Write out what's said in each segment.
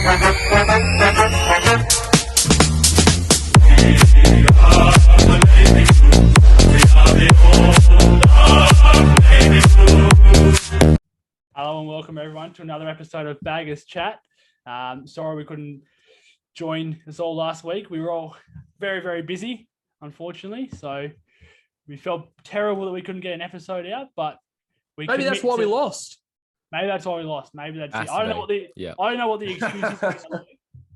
Hello and welcome everyone to another episode of BaggersChat. Sorry we couldn't join us all last week. We were all very, very busy, unfortunately. So we felt terrible that we couldn't get an episode out, but maybe that's why we lost. Maybe that's why we lost. Maybe that's it. I don't know what the excuse is.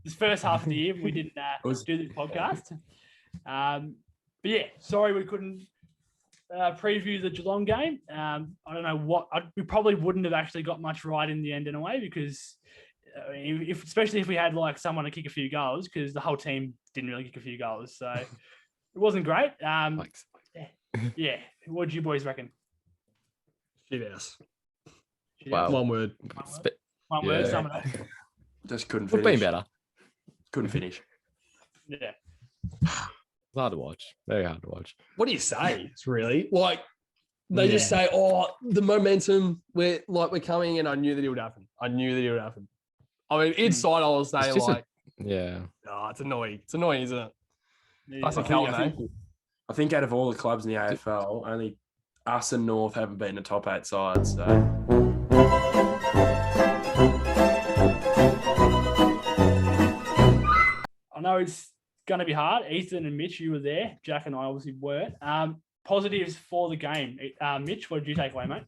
This first half of the year we didn't do the podcast. But yeah, sorry we couldn't preview the Geelong game. I don't know what we probably wouldn't have actually got much right in the end in a way because especially if we had like someone to kick a few goals because the whole team didn't really kick a few goals, so it wasn't great. Yeah. What do you boys reckon? Shit house. Wow. One word. One word. Sum it up. Just couldn't Could finish. be better. Couldn't finish. Yeah. It's hard to watch. Very hard to watch. What do you say? It's really like they just say, "Oh, the momentum. We're coming," and I knew that it would happen. I mean, inside, I was saying like, it's annoying. It's annoying, isn't it? Yeah. I think out of all the clubs in the AFL, only us and North haven't been the top 8 sides. So. I know it's going to be hard. Ethan and Mitch, you were there. Jack and I obviously weren't. Positives for the game. Mitch, what did you take away, mate?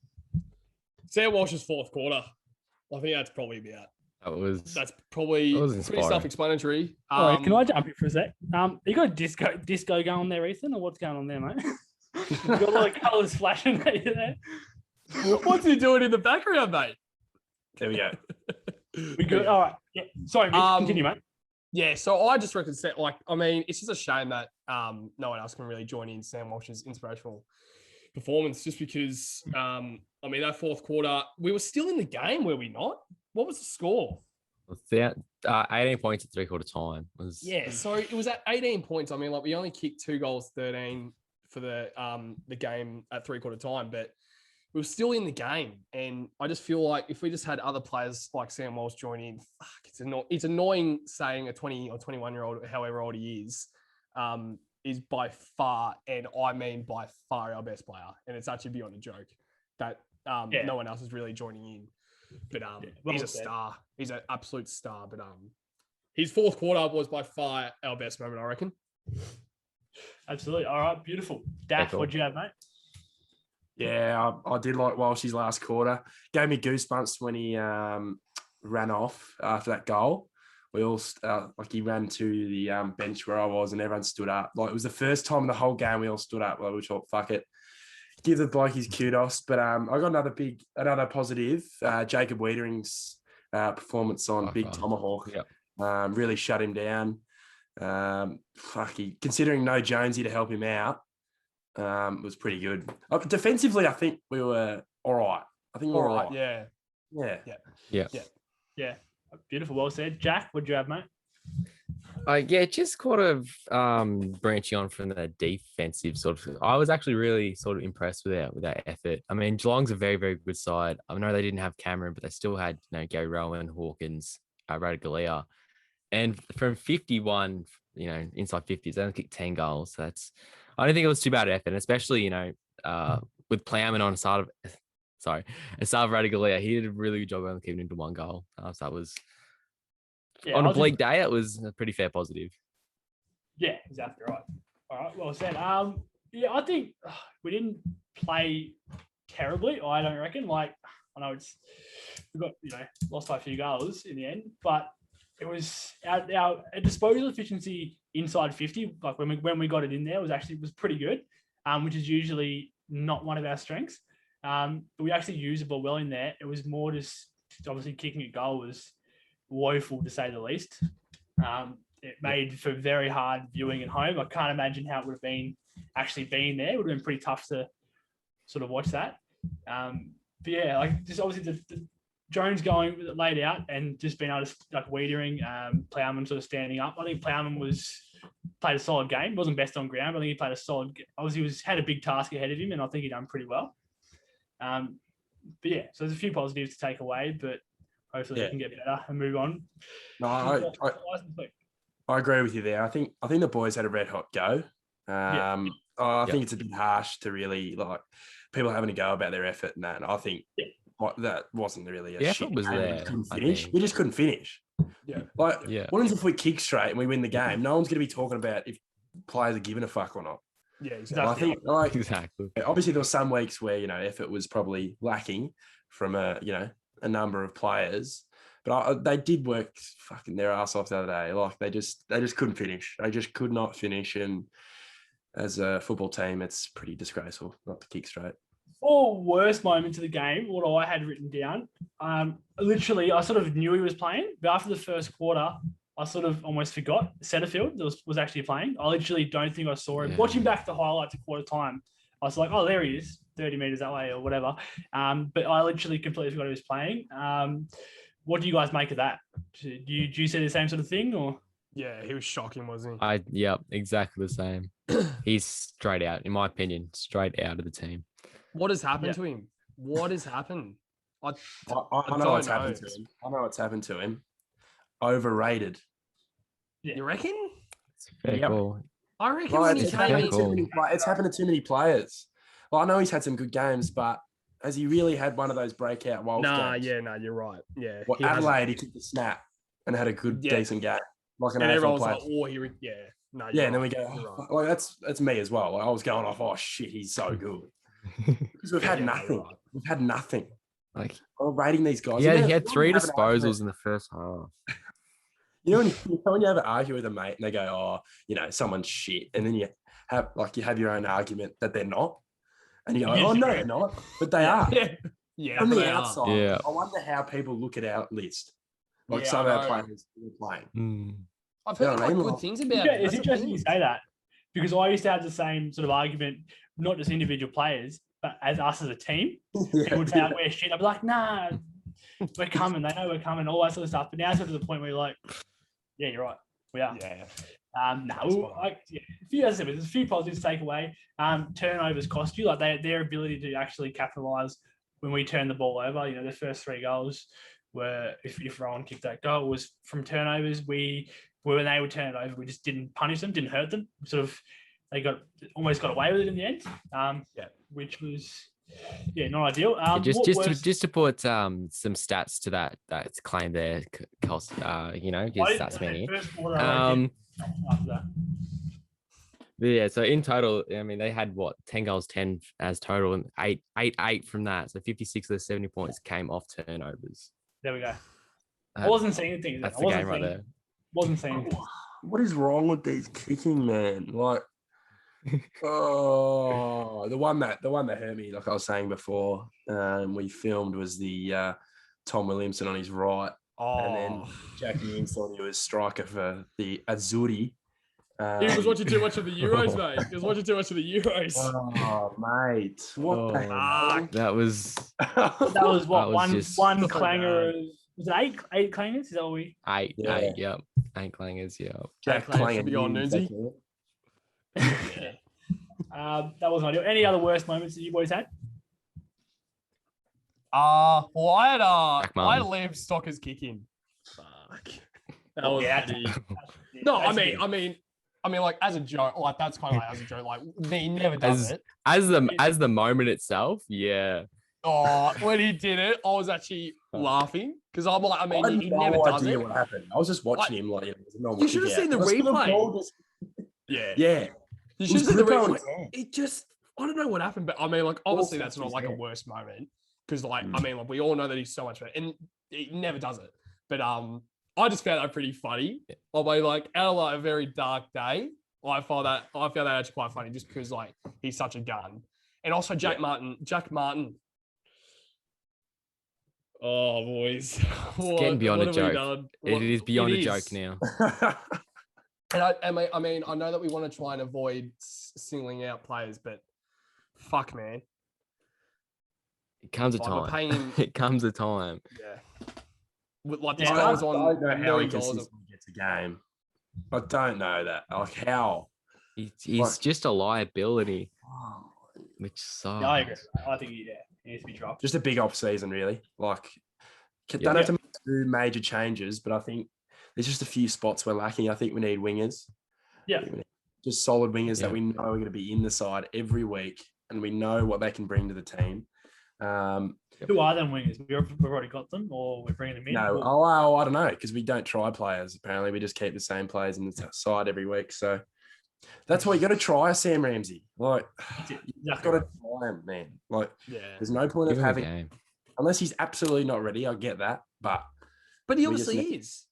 Sam Walsh's fourth quarter. I think that's probably about. That's probably pretty self-explanatory. Can I jump in for a sec? You got a disco going there, Ethan, or what's going on there, mate? You got a lot of colours flashing at you there. What's he doing in the background, mate? There we go. We good? All right. Yeah. Sorry, Mitch, continue, mate. Yeah, so I just reckon that, it's just a shame that no one else can really join in Sam Walsh's inspirational performance just because, that fourth quarter, we were still in the game, were we not? What was the score? 18 points at three-quarter time. So it was at 18 points. I mean, we only kicked 2 goals, 13 for the game at three-quarter time, but we were still in the game. And I just feel like if we just had other players like Sam Walsh join in, it's annoying saying a 20 or 21-year-old, however old he is by far, and I mean by far, our best player. And it's actually beyond a joke that no one else is really joining in. But he's a star. He's an absolute star. But his fourth quarter was by far our best moment, I reckon. Absolutely. All right, beautiful. Daff, what'd you have, mate? Yeah, I did like Walsh's last quarter. Gave me goosebumps when he ran off after that goal. We all he ran to the bench where I was, and everyone stood up. It was the first time in the whole game we all stood up. We thought, fuck it, give the bloke his kudos. But I got another positive. Jacob Wiedering's performance on Big Tomahawk really shut him down. Considering no Jonesy to help him out. Was pretty good. Defensively, I think we were all right. All right. Yeah. Beautiful. Well said. Jack, what'd you have, mate? Just kind of branching on from the defensive sort of. I was actually really sort of impressed with our effort. I mean, Geelong's a very, very good side. I know they didn't have Cameron, but they still had Gary Rowan, Hawkins, Radaglia, and from 51, inside 50s, they only kicked 10 goals. So I don't think it was too bad effort, and especially with Plowman on Asad Radaglia, he did a really good job of keeping him to 1 goal. So that was on a bleak day. It was a pretty fair positive. Yeah, exactly right. All right, well said. I think we didn't play terribly. I don't reckon. I know we got lost by a few goals in the end, but it was our disposal efficiency inside 50. When we got it in there, was pretty good, which is usually not one of our strengths. But we actually used the ball well in there. It was more just obviously kicking a goal was woeful to say the least. It made for very hard viewing at home. I can't imagine how it would have been actually being there. It would have been pretty tough to sort of watch that. But yeah, just obviously the Jones going laid out and just being able to Wiedering, Plowman sort of standing up. I think Plowman played a solid game. Wasn't best on ground, but I think he played a solid. Obviously, had a big task ahead of him, and I think he done pretty well. But yeah, so there's a few positives to take away, but Hopefully Yeah. we can get better and move on. No, I agree with you there. I think the boys had a red hot go. I think it's a bit harsh to really like people having a go about their effort and that. And I think that wasn't really The a effort shit. was game. there, I think. We just couldn't finish. Yeah. Like, Yeah. what happens if we kick straight and we win the game? No one's going to be talking about if players are giving a fuck or not. Yeah, And I think like Exactly. obviously there were some weeks where effort was probably lacking from a number of players, but they did work fucking their ass off the other day. Like they just couldn't finish. They just could not finish. And as a football team, it's pretty disgraceful not to kick straight. 4 worst moments of the game, what I had written down. Literally, I sort of knew he was playing, but after the first quarter, I sort of almost forgot Setterfield was actually playing. I literally don't think I saw him. Yeah. Watching back the highlights at quarter time, I was like, oh, there he is, 30 meters that way or whatever. But I literally completely forgot he was playing. What do you guys make of that? Do you see the same sort of thing or? Yeah, he was shocking, wasn't he? Yep, exactly the same. He's straight out, in my opinion, straight out of the team. What has happened to him? What has happened? I know what's happened to him. I know what's happened to him. Overrated. Yeah. You reckon? It's fair call. I reckon Well, when he it's came happened in, it's happened to too many players. Well, I know he's had some good games, but has he really had one of those breakout Wolves games? you're right. Yeah. Well, he hasn't. Adelaide, he took the snap and had a good, decent game. Like an And AFL everyone's player. like, oh, he, yeah. No, Yeah, you're and then we right. go, You're right. like that's me as well. Like, I was going off, oh shit, he's so good. Because we've had Yeah, nothing. you're right. We've had nothing. Like, I'm rating these guys. he had 3 disposals in the first half. You know when you have an argument with a mate and they go, oh, someone's shit, and then you have your own argument that they're not, and you go, oh no, they're not, but they are. Yeah. From they the are. outside, Yeah. I wonder how people look at our list. Like Yeah, some of I our know. players who are playing. I've You heard know what I mean? good things about Yeah, him. it's That's the interesting thing. you say that because I used to have the same sort of argument, not just individual players, but as us as a team. People would say, we're shit. I'd be like, nah, we're coming. They know we're coming, all that sort of stuff. But now it's got to the point where you're like, yeah, you're right. We are. Yeah. There's a few positives to take away. Turnovers cost you, like their ability to actually capitalize when we turn the ball over. The first 3 goals were, if Rowan kicked that goal, was from turnovers. When they would turn it over, we just didn't punish them, didn't hurt them. They almost got away with it in the end. Which was not ideal. Just to put some stats to that claim there, cost just stats many. Yeah, so in total, I mean, they had 10 goals, 10 as total, and 8 from that. So 56 of the 70 points came off turnovers. There we go. I wasn't seeing anything. That's the game right there. Wasn't seeing anything. What is wrong with these kicking, man? Like, oh, the one that hurt me, like I was saying before, we filmed was the Tom Williamson on his right, and then Jackie Eames thought he was striker for the Azzurri. He was watching too much of the Euros, mate. He was watching too much of the Euros. Oh, mate. What the hell? That was one clanger. Was it 8 clangers? Is that what we? 8, Yeah. 8, yep. 8 clangers, yeah. Jack Clanger should be on Clangan. Nunzi. That wasn't ideal. Any other worst moments that you boys had? Well, I had Martin. Liam Stocker's kick in. Fuck. That Oh, was yeah. pretty... No, I mean, like as a joke, like that's kind of like as a joke. Like he never does it. As the moment itself, yeah. Oh, when he did it, I was actually laughing because I'm like, he never does it. What happened. I was just watching him like You should have seen the replay. Yeah. You should have seen the replay. It just, I don't know what happened, but I mean, like, obviously that's not like a worst moment because, like, I mean, like, we all know that he's so much better, and he never does it. But I just found that pretty funny. I mean, like, out of like a very dark day, I found that actually quite funny just because like he's such a gun, and also Jack Martin. Oh, boys. It's getting beyond a joke. It is beyond a joke now. And I mean, I know that we want to try and avoid singling out players, but fuck, man. It comes a Like, time. we're paying- It comes a time. Yeah. With, like, this Yeah, guy was I on don't know $1 how he million. consistently gets a game. I don't know that. Like how? He's just a liability, which sucks. Yeah, I agree. I think he needs to be dropped. Just a big off season, really. Like, don't have to make do major changes, but I think there's just a few spots we're lacking. I think we need wingers. Yeah. Just solid wingers that Yeah. we know are going to be in the side every week, and we know what they can bring to the team. Who are them wingers? We've already got them, or we're bringing them in? No, I don't know, because we don't try players. Apparently, we just keep the same players in the side every week. So that's why you got to try Sam Ramsey. Like, you've got to try him, man. Like, there's no point of Give him a having, game. unless he's absolutely not ready. I get that, but he we obviously just- is.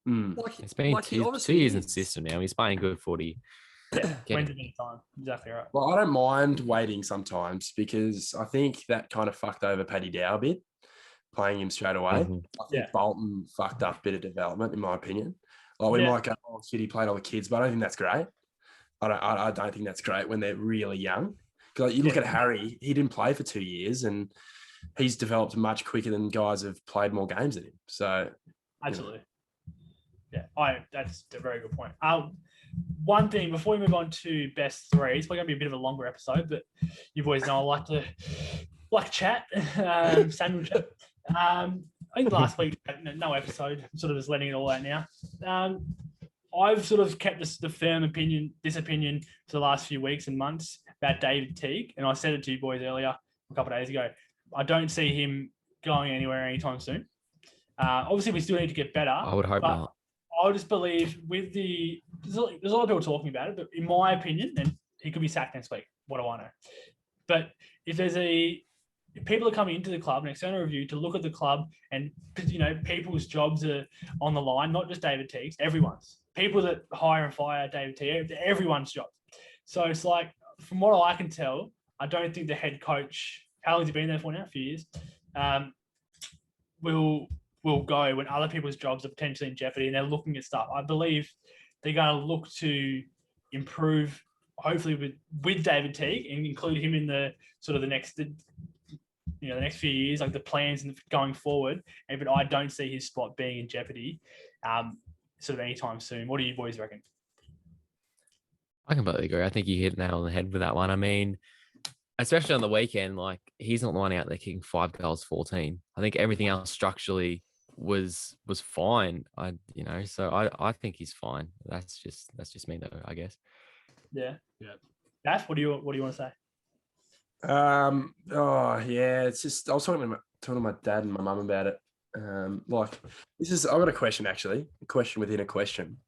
Mm. It's been he 2 obviously years in is. the system now. He's playing good footy. Yeah, Get when's him. it time? Exactly right. Well, I don't mind waiting sometimes, because I think that kind of fucked over Paddy Dow a bit, playing him straight away. Mhm. I think Yeah. Bolton fucked up a bit of development, in my opinion. Like, we Yeah. might go, oh shit, he played all the kids, but I don't think that's great. I don't think that's great when they're really young. Because you look at Harry, he didn't play for 2 years, and he's developed much quicker than guys who've played more games than him. So Absolutely. Yeah, that's a very good point. One thing before we move on to best three, it's probably gonna be a bit of a longer episode, but you boys know I like to chat, Samuel chat. I think last week no episode. I'm sort of just letting it all out now. I've sort of kept this opinion for the last few weeks and months about David Teague, and I said it to you boys earlier a couple of days ago. I don't see him going anywhere anytime soon. Obviously, we still need to get better. I would hope not. I just believe with there's a lot of people talking about it, but in my opinion, and he could be sacked next week. What do I know? But if people are coming into the club, an external review to look at the club, and people's jobs are on the line, not just David Teague's, everyone's. People that hire and fire David Teague, everyone's job. So it's like, from what I can tell, I don't think the head coach, how long has he been there for now? A few years, will go when other people's jobs are potentially in jeopardy, and they're looking at stuff. I believe they're going to look to improve, hopefully with David Teague, and include him in the sort of the next few years, like the plans and going forward. But I don't see his spot being in jeopardy, sort of anytime soon. What do you boys reckon? I completely agree. I think you hit the nail on the head with that one. I mean, especially on the weekend, like, he's not the one out there kicking 5 goals, 14. I think everything else structurally was fine. So I think he's fine. That's just me though, I guess. Yeah. Daff, what do you want to say? It's just, I was talking to my dad and my mum about it. I've got a question, actually, a question within a question.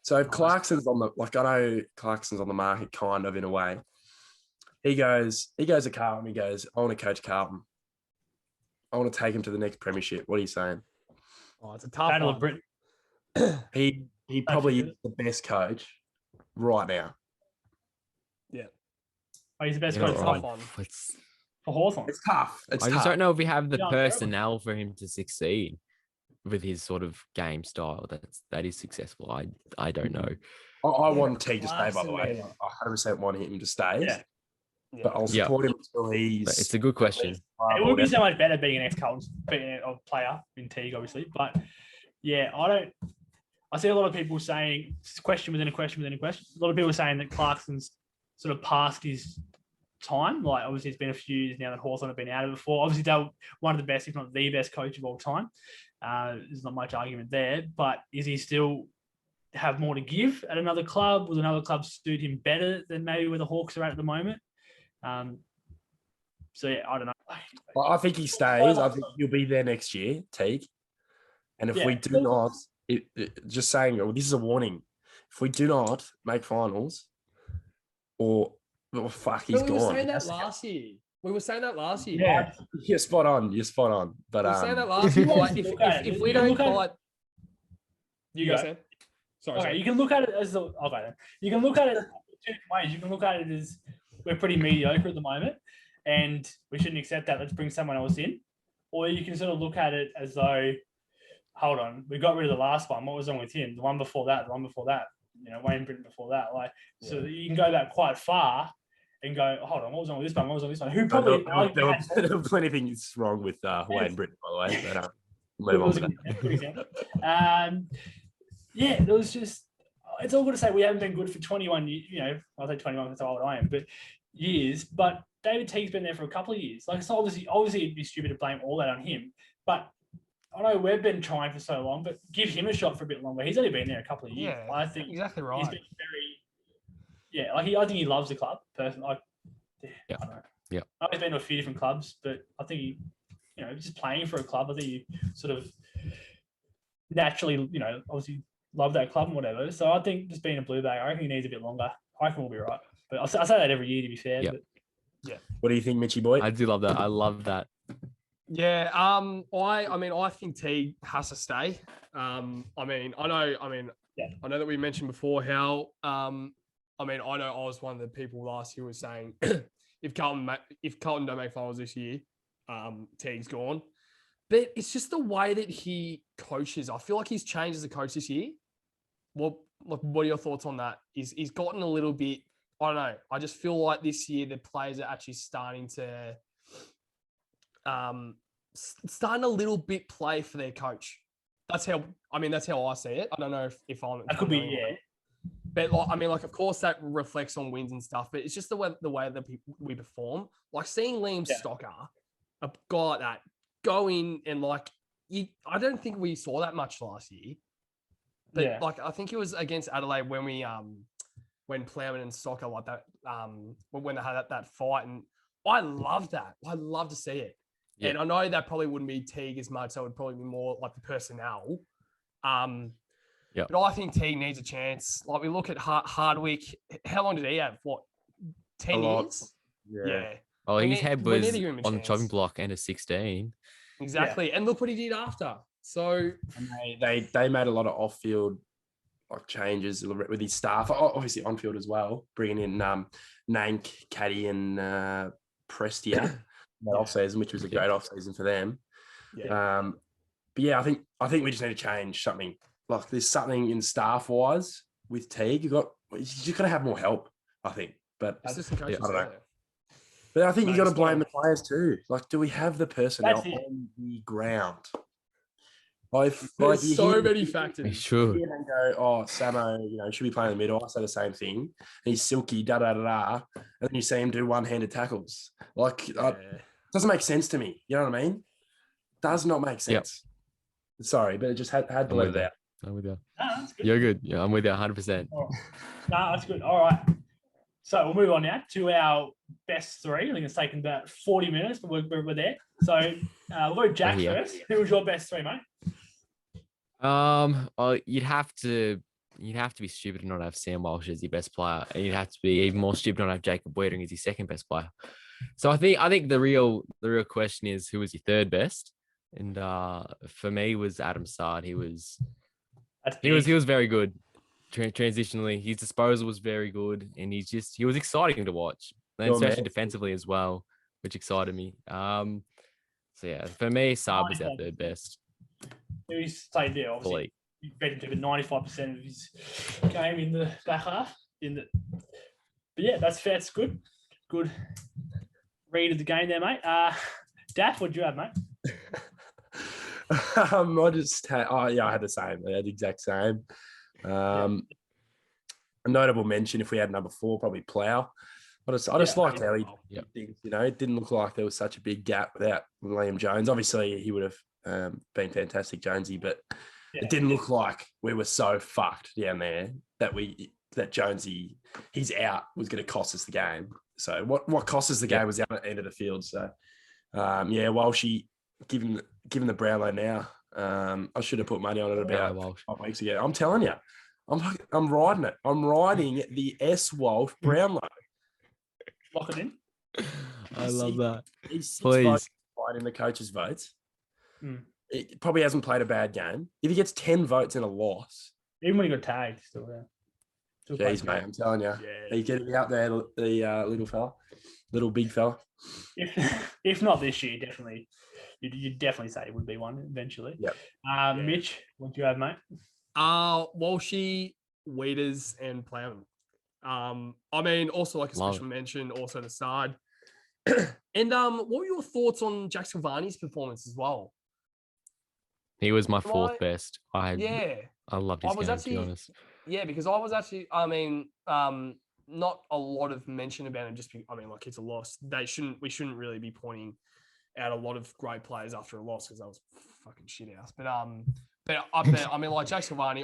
So if Clarkson's on I know Clarkson's on the market kind of in a way. He goes to Carlton. He goes, I want to coach Carlton. I want to take him to the next premiership. What are you saying? Oh, it's a tough Battle one. of Britain. He probably is the best coach right now. Yeah. Oh, he's the best You know, coach tough for one. Hawthorn. It's tough. I just don't know if we have the Yeah, I'm terrible. personnel for him to succeed with his sort of game style that is successful. I don't know. I want Teague to stay, by the Clarkson, way. man. I 100% want him to stay. Yeah. But I'll support him until he's. But it's a good question. It would be so much better being an ex-Carlton player in Teague, obviously. But yeah, I see a lot of people saying, question within a question within a question. A lot of people saying that Clarkson's sort of past his time. Like, obviously, it's been a few years now that Hawthorn have been out of it before. Obviously, they're one of the best, if not the best coach of all time. There's not much argument there. But is he still have more to give at another club? Will another club suit him better than maybe where the Hawks are at the moment? So yeah, I don't know. I think he stays. I think he'll be there next year, Teague. And if we do not, just saying, this is a warning. If we do not make finals, he's We were gone. saying that last year. Yeah, you're spot on. You're spot on. But We were saying that last year. Like, if we don't quite, You go. Sam. Sorry. Okay, you can look at it as you can look at it two ways. You can look at it as we're pretty mediocre at the moment, and we shouldn't accept that. Let's bring someone else in. Or you can sort of look at it as though, hold on, we got rid of the last one. What was wrong with him? The one before that. Wayne Britton before that. So you can go back quite far and go, hold on, what was wrong with this one? What was wrong with this one? Who probably there were plenty of things wrong with Wayne Britton, by the way. But move on to that. Good example. There was just, it's all good to say we haven't been good for 21 years, I'll say 21 because how old I am, but years. But David Teague's been there for a couple of years. Like, it's obviously it'd be stupid to blame all that on him. But I know we've been trying for so long, but give him a shot for a bit longer. He's only been there a couple of years. Yeah, I think exactly he's right. been very, I think he loves the club. Personally, Yeah. I don't know. Yeah. I know he's been to a few different clubs, but I think he, just playing for a club, I think you sort of naturally, obviously love that club and whatever. So I think just being a blue bag, I reckon he needs a bit longer. I reckon we'll be right. But I say that every year, to be fair. Yeah. But Yeah. What do you think, Mitchy boy? I do love that. I love that. Yeah. I think Teague has to stay. I know that we mentioned before how I know I was one of the people last year was saying if Carlton don't make finals this year, Teague's gone. But it's just the way that he coaches. I feel like he's changed as a coach this year. What are your thoughts on that? He's gotten a little bit, I don't know. I just feel like this year the players are actually starting to a little bit play for their coach. That's how I see it. I don't know if I'm that could be, yeah. But of course that reflects on wins and stuff, but it's just the way that we perform. Like seeing Liam Stocker, a guy like that, go in and I don't think we saw that much last year. But I think it was against Adelaide when we when Plowman and Stocker like that when they had that fight, and I love that. I love to see it. Yeah. And I know that probably wouldn't be Teague as much, so it would probably be more like the personnel. But I think Teague needs a chance. Like we look at Hardwick, how long did he have? 10 years? Yeah. Oh, his head was on the chopping block end of 16. Exactly. Yeah. And look what he did after. So they made a lot of off-field changes with his staff, obviously on-field as well, bringing in Nank, Caddy, and Prestia that off-season, which was a great off-season for them. Yeah. But yeah, I think we just need to change something. Like there's something in staff-wise with Teague. You just got to have more help, I think. But I don't know. But I think you got to blame the players too. Like, do we have the personnel on the ground? There's so many factors. Sure. And go, Samo, should be playing in the middle. I say the same thing. And he's silky, and then you see him do one-handed tackles. It doesn't make sense to me. You know what I mean? Does not make sense. Yep. Sorry, but it just had to let it out. I'm with you. No, that's good. You're good. Yeah, I'm with you 100%. Oh. No, that's good. All right. So we'll move on now to our best three. I think it's taken about 40 minutes, but we're there. So we'll go Jack first. Who was your best three, mate? You'd have to be stupid to not have Sam Walsh as your best player, and you'd have to be even more stupid to not have Jacob Wiedering as your second best player. So I think the real question is who was your third best, and for me was Adam Sard. He was very good transitionally. His disposal was very good, and he was exciting to watch, and especially defensively as well, which excited me. So yeah, for me, Sard was our third best. He stayed there, obviously. He bet him to 95% of his game in the back half. But yeah, that's fair. It's good. Good read of the game there, mate. Daff, what did you have, mate? I had the same. I had the exact same. A notable mention, if we had number 4, probably Plough. I just liked how he did things. It didn't look like there was such a big gap without Liam Jones. Obviously, he would have been fantastic, Jonesy, but it didn't look like we were so fucked down there that Jonesy, he's out, was going to cost us the game. So what cost us the game was out at the end of the field. So Walshy, given the Brownlow now, I should have put money on it about 5 weeks ago. I'm telling you, I'm riding it. I'm riding the S Walsh Brownlow. Lock it in. I love that. He's 6 votes in the coaches' votes. It probably hasn't played a bad game. If he gets 10 votes in a loss, even when he got tagged, still there. Jeez, mate, I'm telling you, he's getting out there, the little big fella. If not this year, definitely, you'd definitely say it would be one eventually. Yep. Mitch, what do you have, mate? Walshy, Weeders, and Plowman. Also like a special mention, also the side. And what were your thoughts on Jack Silvani's performance as well? He was my fourth best. I loved his game, to be honest. Yeah, because I was actually, not a lot of mention about him. It's a loss. We shouldn't really be pointing out a lot of great players after a loss because that was fucking shit house. But I mean, like Jack Silvani,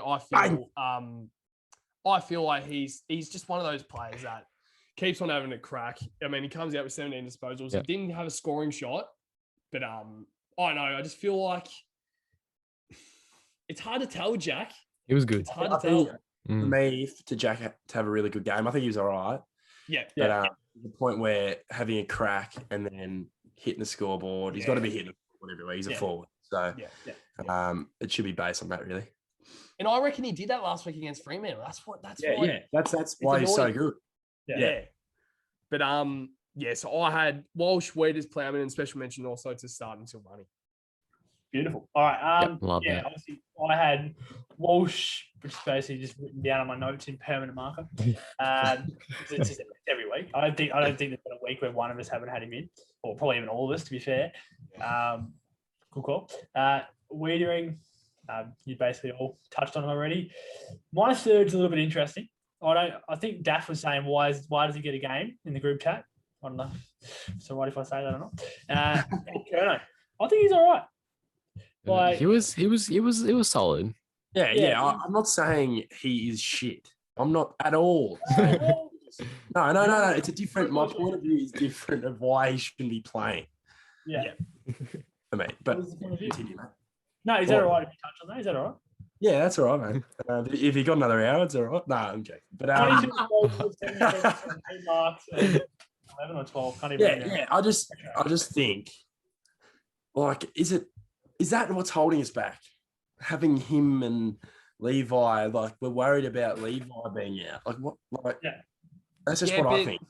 I feel like he's just one of those players that keeps on having a crack. I mean, he comes out with 17 disposals. Yep. He didn't have a scoring shot, but I don't know. I just feel like it's hard to tell, Jack. He was good. It's hard to tell. For me, to Jack to have a really good game, I think he was all right. Yeah. But the point where having a crack and then hitting the scoreboard, he's got to be hitting the scoreboard everywhere. He's a forward. So it should be based on that, really. And I reckon he did that last week against Fremantle. That's why he's so good. Yeah. But so I had Walsh, Weeders, Plowman, and special mention also to start until money. Beautiful. All right. Love that. Obviously I had Walsh, which is basically just written down on my notes in permanent marker. It's just every week. I don't think there's been a week where one of us haven't had him in, or probably even all of us, to be fair. Cool call. Wiedering, you basically all touched on him already. My third's a little bit interesting. I think Daff was saying why does he get a game in the group chat? I don't know. So right if I say that or not. Curnow, I think he's all right. Like he was solid. Yeah. I'm not saying he is shit. I'm not at all. No. It's a different. My point of view is different of why he shouldn't be playing. Yeah. For me, but continue, mate. No, is that all right if you touch on that? Is that all right? Yeah, that's all right, man. If you got another hour, it's all right. No, I'm joking. But 22 marks, 11 or 12. Can't even. Yeah. I just think, like, is that what's holding us back? Having him and Levi, like, we're worried about Levi being out. Like, what? Like, that's just what I think.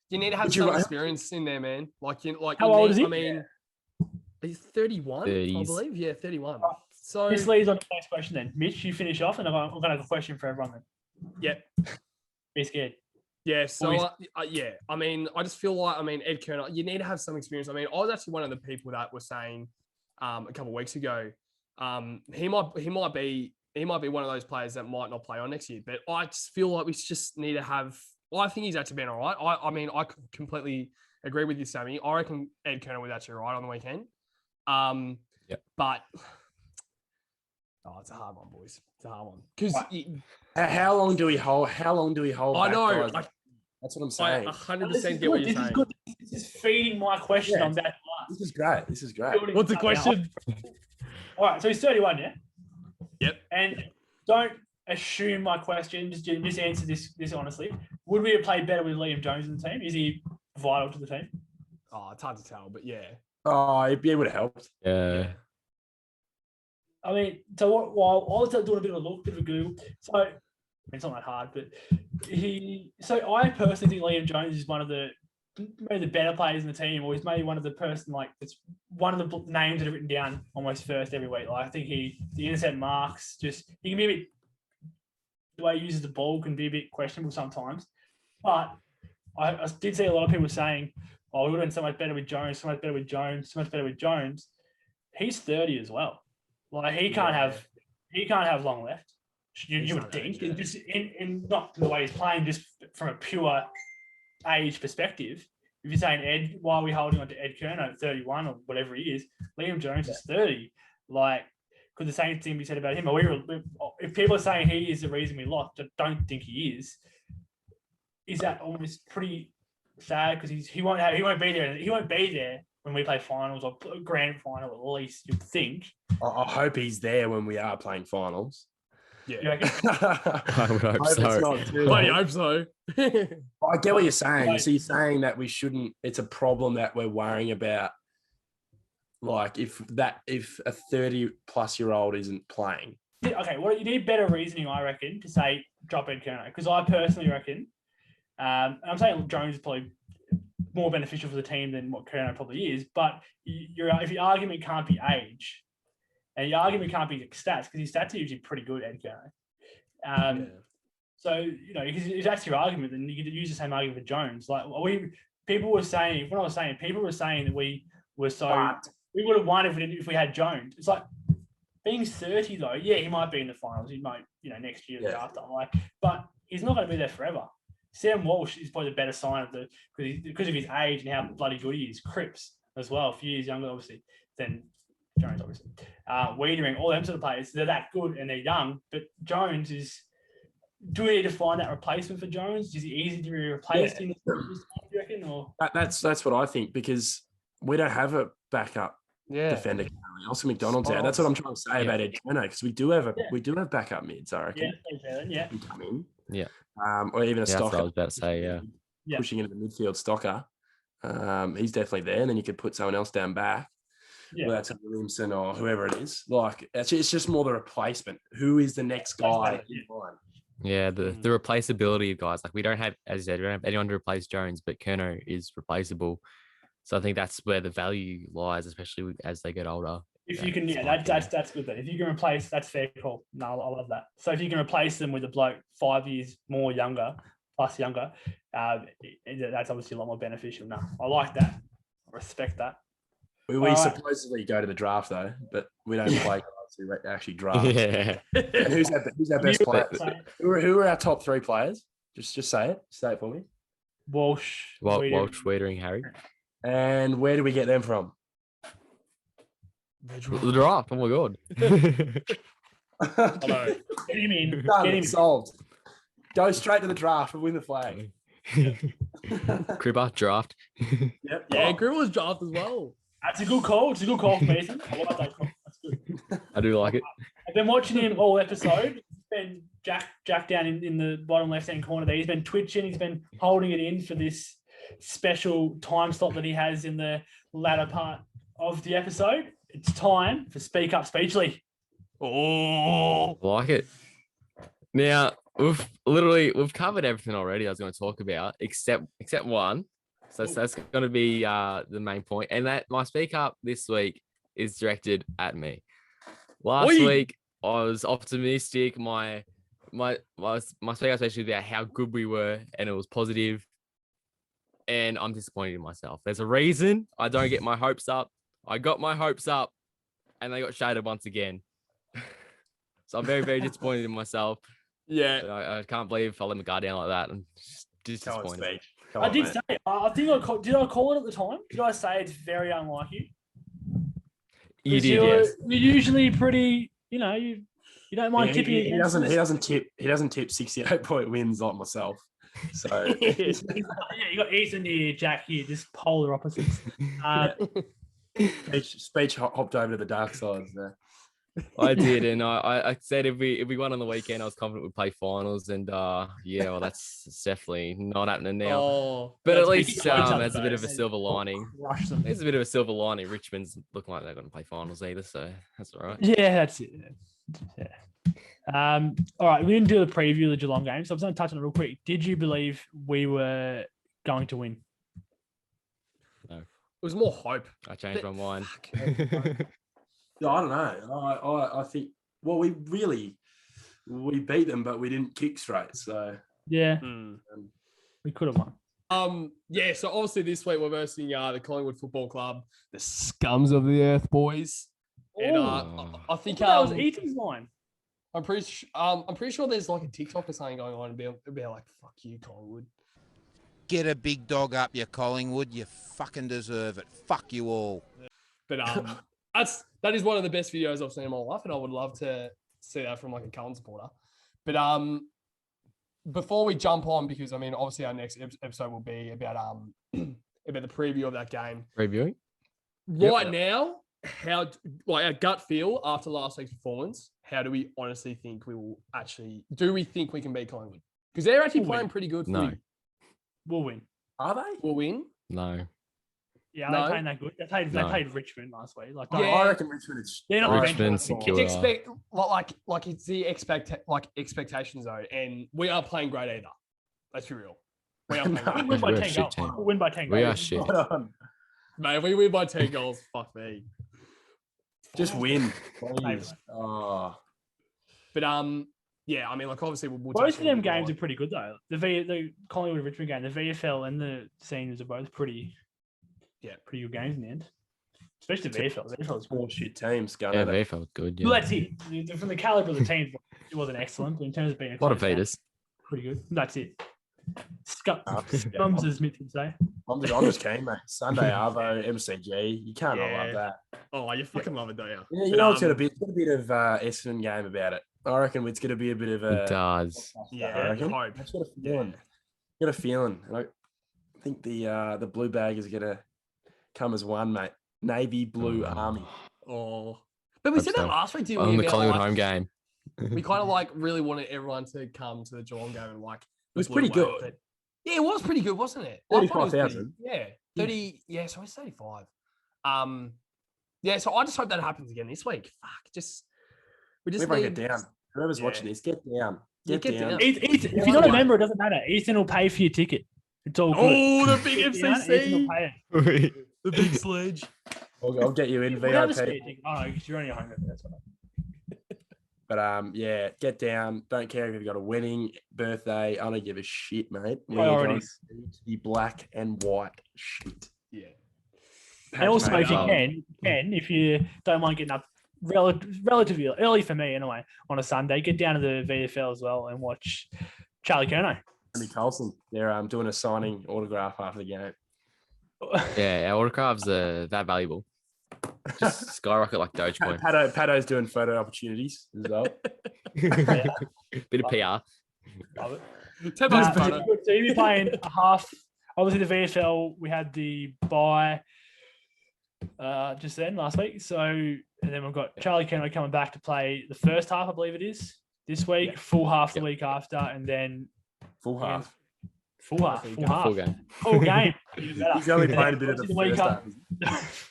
You need to have some experience in there, man. How old is he? I mean, he's 31, 30s. I believe. Yeah, 31. So this leads on to the next question then. Mitch, you finish off, and I'm going to have a question for everyone then. Yep. Be scared. Yeah, so I mean, I just feel like, Ed Kerner, you need to have some experience. I mean, I was actually one of the people that were saying a couple of weeks ago, he might be one of those players that might not play on next year. But I just feel like we just need to have. Well, I think he's actually been all right. I completely agree with you, Sammy. I reckon Ed Kerner was actually all right on the weekend. But it's a hard one, boys. It's a hard one because how long do we hold? I know. That's what I'm saying. I 100% get what you're saying. This is feeding my question on that. This is great. What's the question? All right, so he's 31, yeah? Yep. And don't assume my question. Just answer this honestly. Would we have played better with Liam Jones in the team? Is he vital to the team? Oh, it's hard to tell, but yeah. Oh, it would have helped. Yeah. I mean, so while I was doing a bit of a Google, so it's not that hard, but so I personally think Liam Jones is maybe the better players in the team, or he's maybe one of the it's one of the names that are written down almost first every week. Like I think the intercept marks, he can be a bit, the way he uses the ball can be a bit questionable sometimes. But I did see a lot of people saying, we would have been so much better with Jones, so much better with Jones, so much better with Jones. He's 30 as well. Like he can't have long left. You would think, just in not the way he's playing, just from a pure age perspective. If you're saying Ed, why are we holding on to Ed Kerner at 31 or whatever he is? Liam Jones is 30. Like, could the same thing be said about him? If people are saying he is the reason we lost, I don't think he is. Is that almost pretty sad because he won't be there. He won't be there when we play finals or grand final, at least you'd think. I hope he's there when we are playing finals. Yeah. I would hope so. I hope so. I get what you're saying. So you're saying that we shouldn't, it's a problem that we're worrying about. Like if a 30-plus-year-old isn't playing. Okay, well, you need better reasoning, I reckon, to say drop Ed Kerner. Because I personally reckon, and I'm saying Jones is probably more beneficial for the team than what Kerner probably is, but if your argument can't be age, and your argument can't be stats, because his stats are usually pretty good, Ed Kerner. So, if that's your argument, then you could use the same argument for Jones. Like, people were saying that we were we would have won if we had Jones. It's like, being 30 though, he might be in the finals. He might, next year or after. But he's not going to be there forever. Sam Walsh is probably the better sign of because of his age and how bloody good he is. Cripps. as well, a few years younger, obviously, than Jones, obviously. Wiedering, all them sort of players, they're that good and they're young, but Jones is. Do we need to find that replacement for Jones? Is he easy to be replaced in this time, do you reckon? Or That's what I think, because we don't have a backup defender. Oscar McDonald's out. That's what I'm trying to say about Ed Turner, because we do have backup mids, I reckon. Yeah. Can come in. Yeah. Or even a That's what stocker. I was about to say. Yeah. Pushing into the midfield stocker. He's definitely there, and then you could put someone else down back. Yeah. Whether it's Williamson or whoever it is. Like, it's just more the replacement. Who is the next guy that you find? Yeah, the replaceability of guys. Like, we don't have, as you said, we don't have anyone to replace Jones, but Kerno is replaceable. So I think that's where the value lies, especially as they get older. If you can, that's good then. If you can replace, that's fair call. No, I love that. So if you can replace them with a bloke 5 years more younger, that's obviously a lot more beneficial. No, I like that. I respect that. We supposedly go to the draft though, but we don't play guys who actually draft. Yeah. And who's our best player? Who are our top 3 players? Just say it. Say it for me. Walsh, Wiedering, Harry. And where do we get them from? The draft. Oh my god. Get him in. Done. Get him Solved. Go straight to the draft and win the flag. Cribber draft. Yep. Yeah, Gribber's draft as well. That's a good call. It's a good call for Mason. I like that call. That's good. I do like it. I've been watching him all episode. He's been Jack down in the bottom left-hand corner there. He's been twitching. He's been holding it in for this special time slot that he has in the latter part of the episode. It's time for Speak Up Speechly. Oh, I like it. Now, we've covered everything already I was going to talk about, except one. So that's going to be the main point. And that my Speak Up this week is directed at me. Last week, I was optimistic. My Speak Up speech was about how good we were, and it was positive. And I'm disappointed in myself. There's a reason I don't get my hopes up. I got my hopes up, and they got shattered once again. So I'm very, very disappointed in myself. Yeah. I can't believe I let my guard down like that. I'm just disappointed. I did say, I think did I call it at the time? Did I say it's very unlike you? You did, yes. You're usually pretty, you don't mind tipping. He doesn't tip 68-point wins like myself. So you got Ethan here, Jack here, just polar opposites. Speech hopped over to the dark side there. I did, and I said if we won on the weekend, I was confident we'd play finals, and that's definitely not happening now. But at least that's a bit of a silver lining. There's a bit of a silver lining. Richmond's looking like they're going to play finals either, so that's all right. Yeah, that's it. Yeah. All right, we didn't do the preview of the Geelong game, so I'm just going to touch on it real quick. Did you believe we were going to win? No. It was more hope. I changed my mind. I don't know. I think, well, we beat them, but we didn't kick straight. So yeah, we could have won. So obviously this week we're versing the Collingwood Football Club, the scums of the earth, boys. And I think that was Ethan's line. I'm pretty sure there's like a TikTok or something going on about like, fuck you, Collingwood. Get a big dog up, you Collingwood. You fucking deserve it. Fuck you all. But that is one of the best videos I've seen in my life, and I would love to see that from like a Carlton supporter. But before we jump on, because I mean, obviously our next episode will be about about the preview of that game. Previewing. Right now, how like our gut feel after last week's performance? How do we honestly think we will actually? Do we think we can beat Collingwood? Because they're actually playing pretty good. No, we'll win. Are they? We'll win. No. Yeah, they're playing that good. They played Richmond last week. Like, I reckon Richmond is. They're not Richmond secure. Like it's the expectations though, and we are playing great either. Let's be real. We are playing great. We'll win by 10 goals. We are shit. Mate, if we win by 10 goals, fuck me. Just win, please. But yeah, I mean, like obviously we'll both of them games are pretty good though. The Collingwood Richmond game, the VFL and the seniors are both pretty good games in the end. Especially the VFL. The VFL's four shit teams going. Yeah, VFL good. Yeah. Well, that's it. From the caliber of the teams, it wasn't excellent, but in terms of being a lot of feeders, pretty good. That's it. Scums, as Mitch would say. I'm just keen, mate. Sunday Arvo, MCG. You can't not love Yeah. that. Oh, you fucking love it, don't you? Yeah, you But, know, it's got a bit of Essendon game about it. I reckon it's going to be a bit of It a. does. Yeah, I reckon. hope. I've got a feeling. Got a feeling. And I think the blue bag is going to come as one, mate. Navy Blue Army. Oh, but we Hope said that so. last week, didn't we? On the about, Collingwood like, home game. we kind of like really wanted everyone to come to the Geelong game and like. It was the pretty blue wave, good. but- yeah, it was pretty good, wasn't it? I thought it was pretty- 35,000. Yeah, 30. Yeah, so it's 35. Yeah, so I just hope that happens again this week. Fuck, we just Everyone need get down. Whoever's Yeah. watching this, get down. Yeah, Get get down. down. If you're not a member, it doesn't matter. Easton will pay for your ticket. It's all good. Oh, the big Get down, Easton will FCC, pay it. the big sledge. I'll get you in We have a VIP. speed ticket. Oh, no, because you're only a home member. That's what But yeah, get down. Don't care if you've got a wedding, birthday. I don't give a shit, mate. Priorities. The black and white shit. Yeah. And also, Mate, if you um, can, if you don't mind getting up relatively early for me anyway, on a Sunday, get down to the VFL as well and watch Charlie Curnow. Andy Carlton, they're doing a signing autograph after the game. Yeah, our autographs are that valuable. Just skyrocket like Dogecoin. Paddo's doing photo opportunities as well. Bit of PR. Love it. 10 bucks So photo. you'll be playing a half. Obviously, the VFL, we had the bye just then last week. So, and then we've got Charlie Curnow coming back to play the first half, I believe it is, this week, Yeah. full half the Yep. week after, and then Full half. full half, Full game. full game. Even better. He's only And played a then bit of the obviously week first up- half.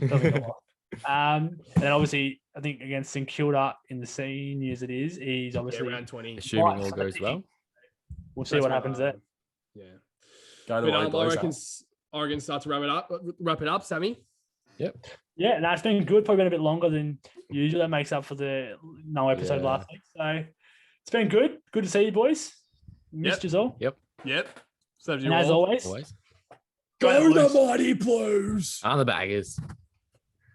Doesn't go well. And then obviously, I think against St Kilda in the seniors, he's Yeah, obviously. round 20. Assuming all goes well. We'll see what happens there. Yeah. Go the But way I Blues reckon are. Oregon start to wrap it up, Sammy. Yeah, that's been good. Probably been a bit longer than usual. That makes up for the no episode Yeah. last week. So it's been good. Good to see you boys. Missed you all. Yep. Serves you And as all. always, Always. Go the Blues. mighty Blues! On the baggers.